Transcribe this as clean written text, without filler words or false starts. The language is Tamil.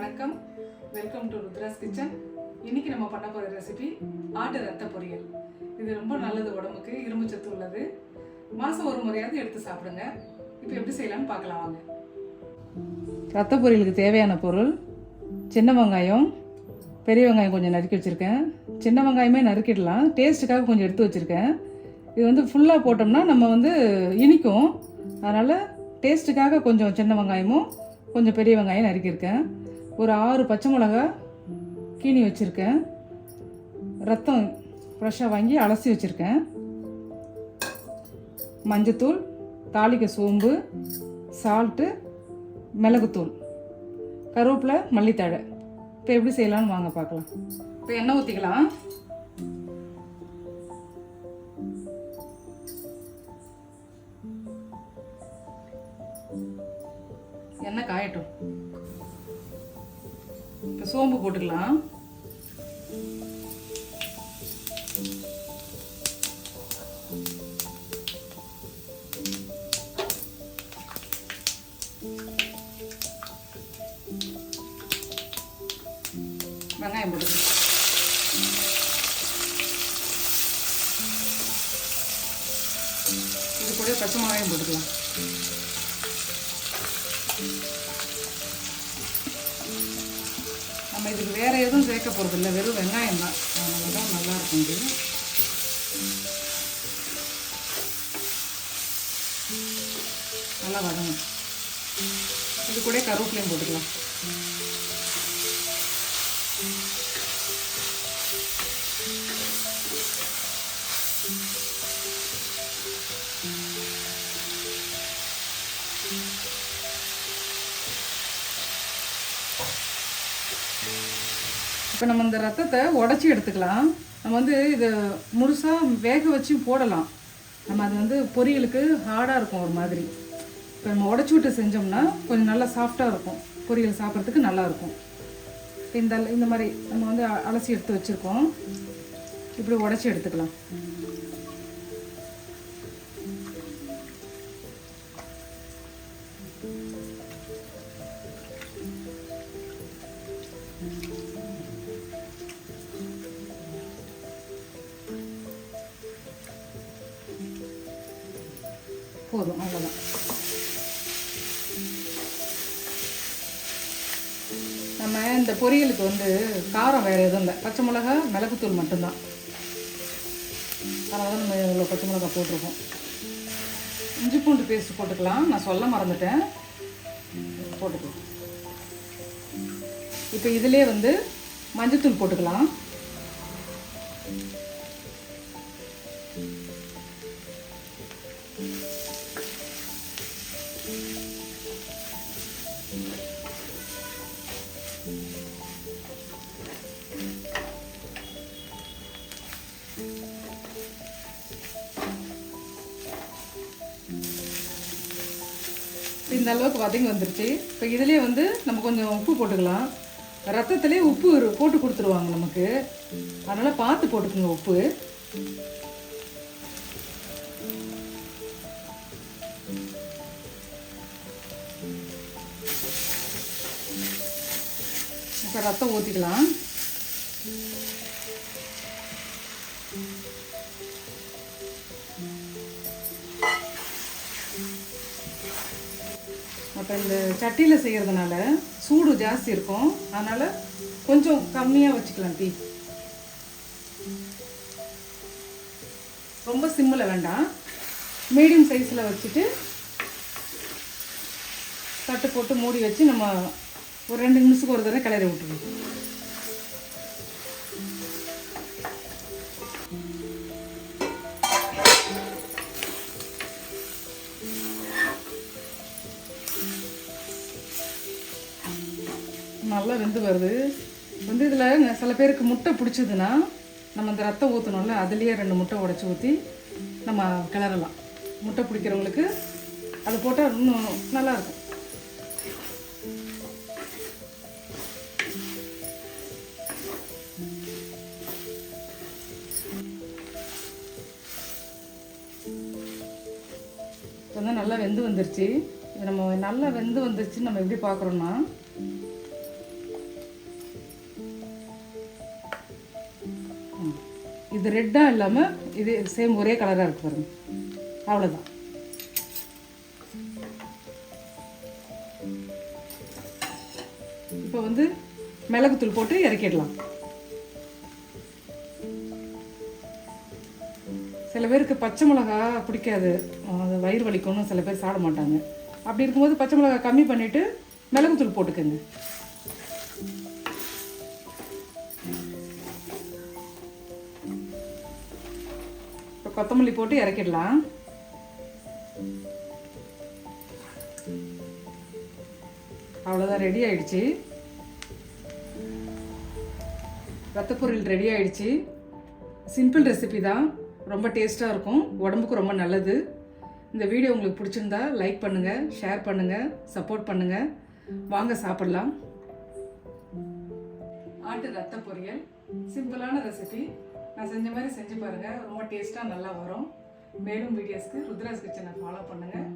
வணக்கம், வெல்கம் டு ருத்ராஸ் கிச்சன். இன்றைக்கி நம்ம பண்ண போகிற ரெசிபி ஆட்டு ரத்த பொரியல். இது ரொம்ப நல்லது, உடம்புக்கு இரும்பு சத்து உள்ளது. மாதம் ஒரு முறையாவது எடுத்து சாப்பிடுங்க. இப்போ எப்படி செய்யலாம்னு பார்க்கலாம் வாங்க. ரத்த பொரியலுக்கு தேவையான பொருள்: சின்ன வெங்காயம், பெரிய வெங்காயம் கொஞ்சம் நறுக்கி வச்சுருக்கேன். சின்ன வெங்காயமே நறுக்கிடலாம், டேஸ்ட்டுக்காக கொஞ்சம் எடுத்து வச்சுருக்கேன். இது வந்து ஃபுல்லாக போட்டோம்னா நம்ம இனிக்கும், அதனால் டேஸ்ட்டுக்காக கொஞ்சம் சின்ன வெங்காயமும் கொஞ்சம் பெரிய வெங்காயம் நறுக்கியிருக்கேன். ஒரு 6 பச்சை மிளகா கீனி வச்சுருக்கேன். ரத்தம் ஃப்ரெஷ்ஷாக வாங்கி அலசி வச்சுருக்கேன். மஞ்சத்தூள், தாளிக்க சோம்பு, சால்ட்டு, மிளகுத்தூள், கருவேப்பிலை, மல்லித்தழை. இப்போ எப்படி செய்யலாம்னு வாங்க பார்க்கலாம். இப்போ எண்ணெய் ஊற்றிக்கலாம். எண்ணெய் காயட்டும். இப்போ சோம்பு போட்டுக்கலாம். வெங்காயம் போட்டுக்கலாம். இது கூட பச்சை மிளகாயும் போட்டுக்கலாம். நம்ம இதுக்கு வேறு எதுவும் சேர்க்க போகிறது இல்லை, வெறும் வெங்காயம் தான். அதனால தான் நல்லாயிருக்கும். இது நல்லா வதங்கும். இது கூட கருவேப்பிலையும் போட்டுக்கலாம். இப்போ நம்ம இந்த ரத்தத்தை உடச்சி எடுத்துக்கலாம். நம்ம இதை முழுசாக வேக வச்சு போடலாம். நம்ம அது பொரியலுக்கு ஹார்டாக இருக்கும் ஒரு மாதிரி. இப்போ நம்ம உடச்சி விட்டு செஞ்சோம்னா கொஞ்சம் நல்லா சாஃப்டாக இருக்கும், பொரியல் சாப்பிட்றதுக்கு நல்லாயிருக்கும். இந்த மாதிரி நம்ம அலசி எடுத்து வச்சுருக்கோம். இப்படி உடச்சி எடுத்துக்கலாம். போதும், அவ்வளோதான். நம்ம இந்த பொரியலுக்கு காரம் வேறு எதுவும் இல்லை, பச்சை மிளகா, மிளகுத்தூள் மட்டும்தான். அதனால தான் நம்ம இவ்வளோ பச்சை மிளகா போட்டிருக்கோம். இஞ்சி பூண்டு பேஸ்ட் போட்டுக்கலாம், நான் சொல்ல மறந்துட்டேன், போட்டுக்கலாம். இப்போ இதிலே மஞ்சத்தூள் போட்டுக்கலாம். இந்த அளவுக்கு வதங்கி வந்துருச்சு. இப்போ இதுலேயே நம்ம கொஞ்சம் உப்பு போட்டுக்கலாம். ரத்தத்திலே உப்பு போட்டு கொடுத்துருவாங்க நமக்கு, அதனால் பார்த்து போட்டுக்குங்க உப்பு. இப்போ ரத்தம் ஊற்றிக்கலாம். அப்போ இந்த சட்டியில் செய்கிறதுனால சூடு ஜாஸ்தி இருக்கும், அதனால் கொஞ்சம் கம்மியாக வச்சுக்கலாம் தீ. ரொம்ப சிம்மில் வேண்டாம், மீடியம் சைஸில் வச்சுட்டு தட்டு போட்டு மூடி வச்சு நம்ம ஒரு 2 நிமிஷத்துக்கு ஒரு தடவை கிளறி விட்டுருவோம். நல்லா வெந்து வருது. இதில் சில பேருக்கு முட்டை பிடிச்சதுன்னா நம்ம இந்த ரத்தம் ஊற்றணும்ல, அதுலேயே 2 முட்டை உடச்சி ஊற்றி நம்ம கிளறலாம். முட்டை பிடிக்கிறவங்களுக்கு அது போட்டால் இன்னும் நல்லாயிருக்கும். நல்லா வெந்து வந்துருச்சு. இது நம்ம நல்லா வெந்து வந்துருச்சுன்னு நம்ம எப்படி பார்க்குறோன்னா, இது ரெட்டாக இல்லாமல் இது சேம் ஒரே கலராக இருக்கு பாருங்க. அவ்வளோதான். இப்போ வந்து மிளகுத்தூள் போட்டு இறக்கிடலாம். சில பேருக்கு பச்சை மிளகா பிடிக்காது, அது வயிறு வலிக்கும்னு சில பேர் சாப்பிட மாட்டாங்க. அப்படி இருக்கும்போது பச்சை மிளகா கம்மி பண்ணிவிட்டு மிளகுத்தூள் போட்டுக்கோங்க. இப்போ கொத்தமல்லி போட்டு இறக்கிடலாம். அவ்வளோதான், ரெடி ஆயிடுச்சு. ரத்த பொரியல் ரெடி ஆயிடுச்சு. சிம்பிள் ரெசிபி தான், ரொம்ப டேஸ்ட்டாக இருக்கும், உடம்புக்கு ரொம்ப நல்லது. இந்த வீடியோ உங்களுக்கு பிடிச்சிருந்தா லைக் பண்ணுங்கள், ஷேர் பண்ணுங்கள், சப்போர்ட் பண்ணுங்கள். வாங்க சாப்பிடலாம். ஆட்டு ரத்த பொரியல் சிம்பிளான ரெசிபி. நான் செஞ்ச மாதிரி செஞ்சு பாருங்கள், ரொம்ப டேஸ்ட்டாக நல்லா வரும். மேலும் வீடியோஸ்க்கு ருத்ராஸ் கிச்சனை ஃபாலோ பண்ணுங்கள்.